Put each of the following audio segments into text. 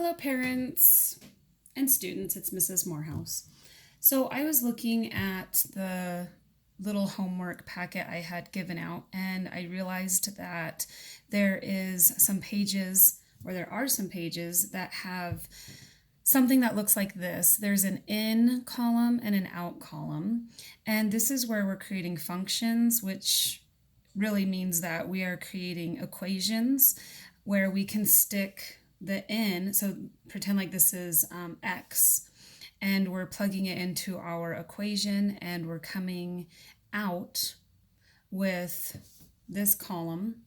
Hello, parents and students. It's Mrs. Morehouse. So I was looking at the little homework packet I had given out, and I realized that there are some pages that have something that looks like this. There's an in column and an out column, and this is where we're creating functions, which really means that we are creating equations where we can stick the in, so pretend like this is x, and we're plugging it into our equation, and we're coming out with this column,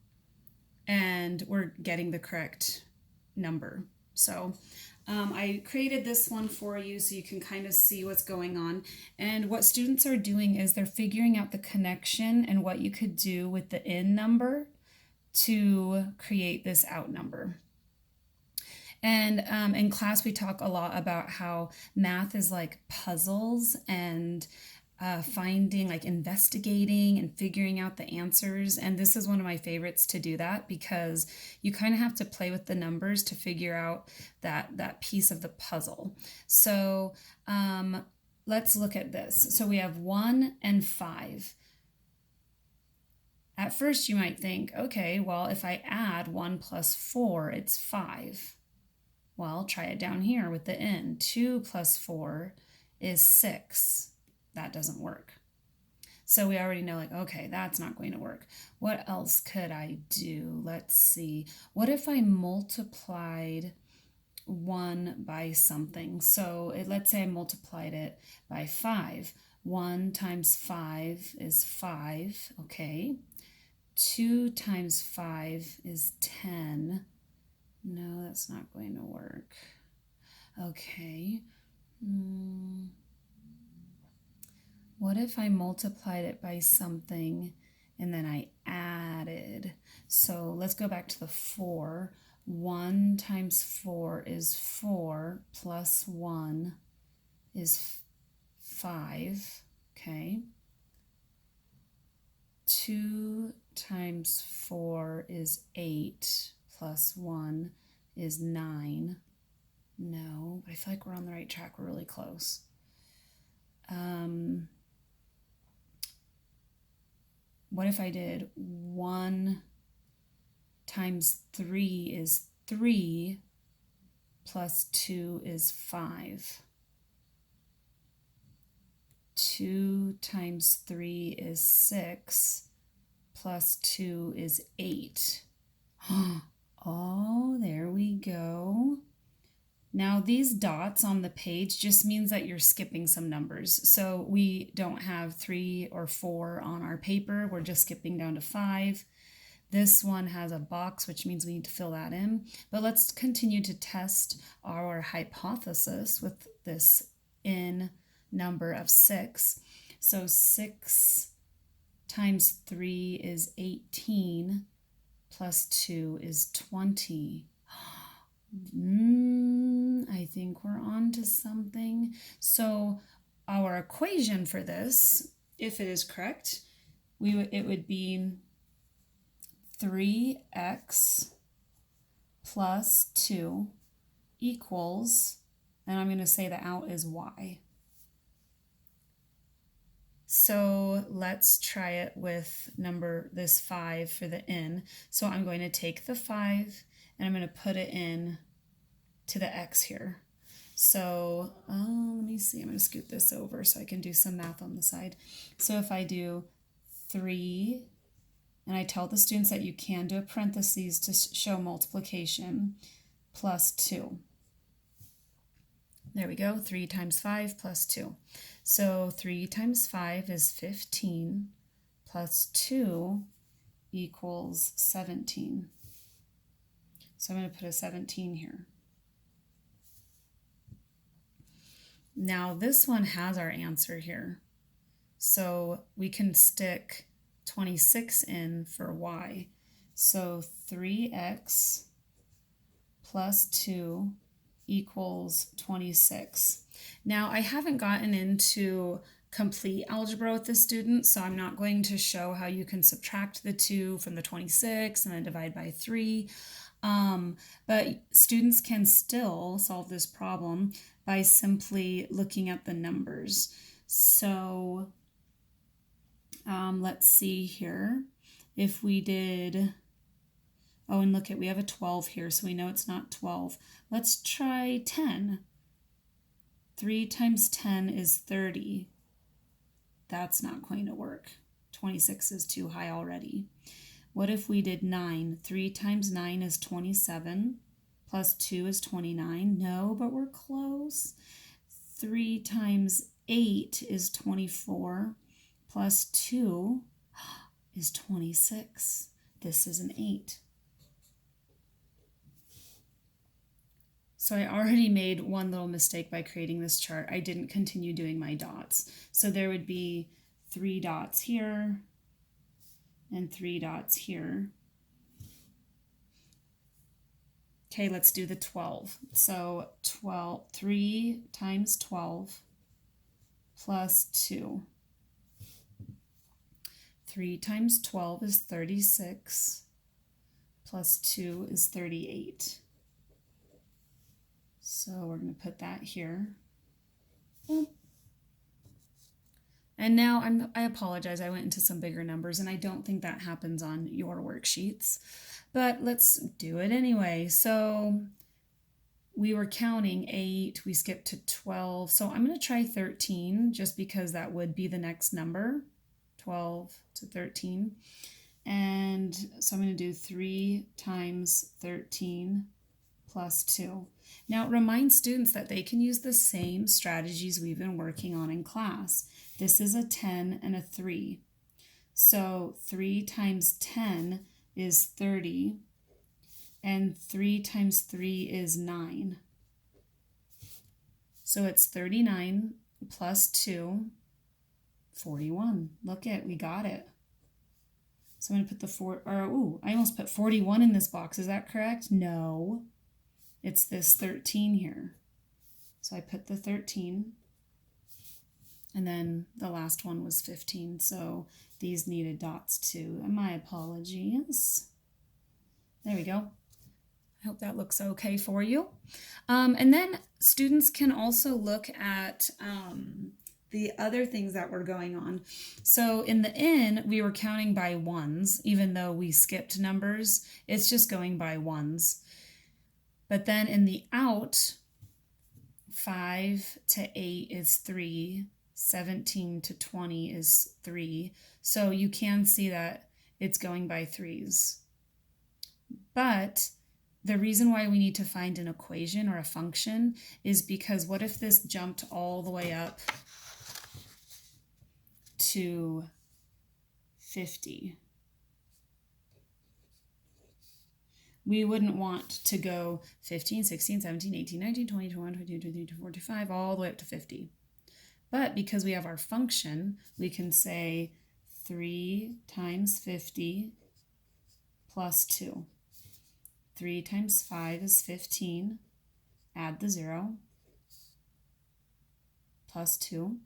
and we're getting the correct number. So I created this one for you so you can kind of see what's going on. And what students are doing is they're figuring out the connection and what you could do with the in number to create this out number. And in class, we talk a lot about how math is like puzzles and investigating and figuring out the answers. And this is one of my favorites to do that because you kind of have to play with the numbers to figure out that piece of the puzzle. So let's look at this. So we have 1 and 5. At first, you might think, okay, well, if I add 1 plus 4, it's 5. Well, try it down here with the n. 2 plus 4 is 6. That doesn't work. So we already know, like, okay, that's not going to work. What else could I do? Let's see. What if I multiplied 1 by something? So let's say I multiplied it by 5. 1 times 5 is 5, okay. 2 times 5 is 10. No, that's not going to work. Okay. What if I multiplied it by something and then I added? So let's go back to the 4. 1 times 4 is 4, plus 1 is 5. Okay. 2 times 4 is 8. Plus 1 is 9. No, but I feel like we're on the right track. We're really close. What if I did 1 times 3 is 3, plus 2 is 5. 2 times 3 is 6, plus 2 is 8. Oh, there we go. Now these dots on the page just means that you're skipping some numbers. So we don't have 3 or 4 on our paper. We're just skipping down to 5. This one has a box, which means we need to fill that in. But let's continue to test our hypothesis with this in number of 6. So 6 times 3 is 18. Plus 2 is 20. I think we're on to something. So our equation for this, if it is correct, it would be 3x plus 2 equals, and I'm going to say the out is y. So let's try it with this 5 for the in. So I'm going to take the 5 and I'm going to put it in to the x here. So let me see, I'm going to scoot this over so I can do some math on the side. So if I do 3, and I tell the students that you can do a parentheses to show multiplication, plus 2. There we go, 3 times 5 plus 2. So 3 times 5 is 15, plus 2 equals 17. So I'm going to put a 17 here. Now this one has our answer here. So we can stick 26 in for y. So 3x plus 2 equals 26. Now I haven't gotten into complete algebra with the student, so I'm not going to show how you can subtract the 2 from the 26 and then divide by 3. But students can still solve this problem by simply looking at the numbers. So let's see here. If we did, oh, and look at, we have a 12 here, so we know it's not 12. Let's try 10. 3 times 10 is 30. That's not going to work. 26 is too high already. What if we did 9? 3 times 9 is 27, plus 2 is 29. No, but we're close. 3 times 8 is 24, plus 2 is 26. This is an 8. So I already made one little mistake by creating this chart. I didn't continue doing my dots. So there would be 3 dots here and 3 dots here. Okay, let's do the 12. So 3 times 12 plus 2. 3 times 12 is 36, plus 2 is 38. So we're going to put that here. And now I apologize, I went into some bigger numbers, and I don't think that happens on your worksheets. But let's do it anyway. So we were counting 8, we skipped to 12. So I'm going to try 13 just because that would be the next number, 12 to 13. And so I'm going to do 3 times 13 plus 2. Now remind students that they can use the same strategies we've been working on in class. This is a 10 and a 3. So 3 times 10 is 30, and 3 times 3 is 9. So it's 39 plus 2, 41. Look it, we got it. So I'm going to put I almost put 41 in this box. Is that correct? No. It's this 13 here. So I put the 13, and then the last one was 15. So these needed dots too. And my apologies. There we go. I hope that looks okay for you. And then students can also look at the other things that were going on. So in the in, we were counting by ones, even though we skipped numbers. It's just going by ones. But then in the out, 5 to 8 is 3, 17 to 20 is 3. So you can see that it's going by threes. But the reason why we need to find an equation or a function is because what if this jumped all the way up to 50? We wouldn't want to go 15, 16, 17, 18, 19, 20, 21, 22, 23, 24, 25, all the way up to 50. But because we have our function, we can say 3 times 50 plus 2. 3 times 5 is 15. Add the 0. Plus 2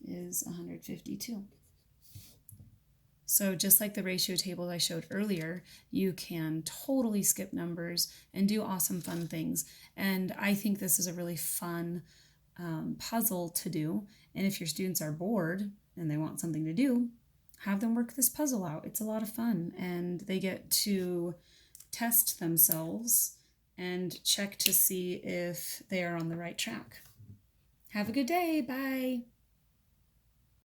is 152. So just like the ratio table I showed earlier, you can totally skip numbers and do awesome fun things. And I think this is a really fun puzzle to do. And if your students are bored and they want something to do, have them work this puzzle out. It's a lot of fun, and they get to test themselves and check to see if they are on the right track. Have a good day. Bye.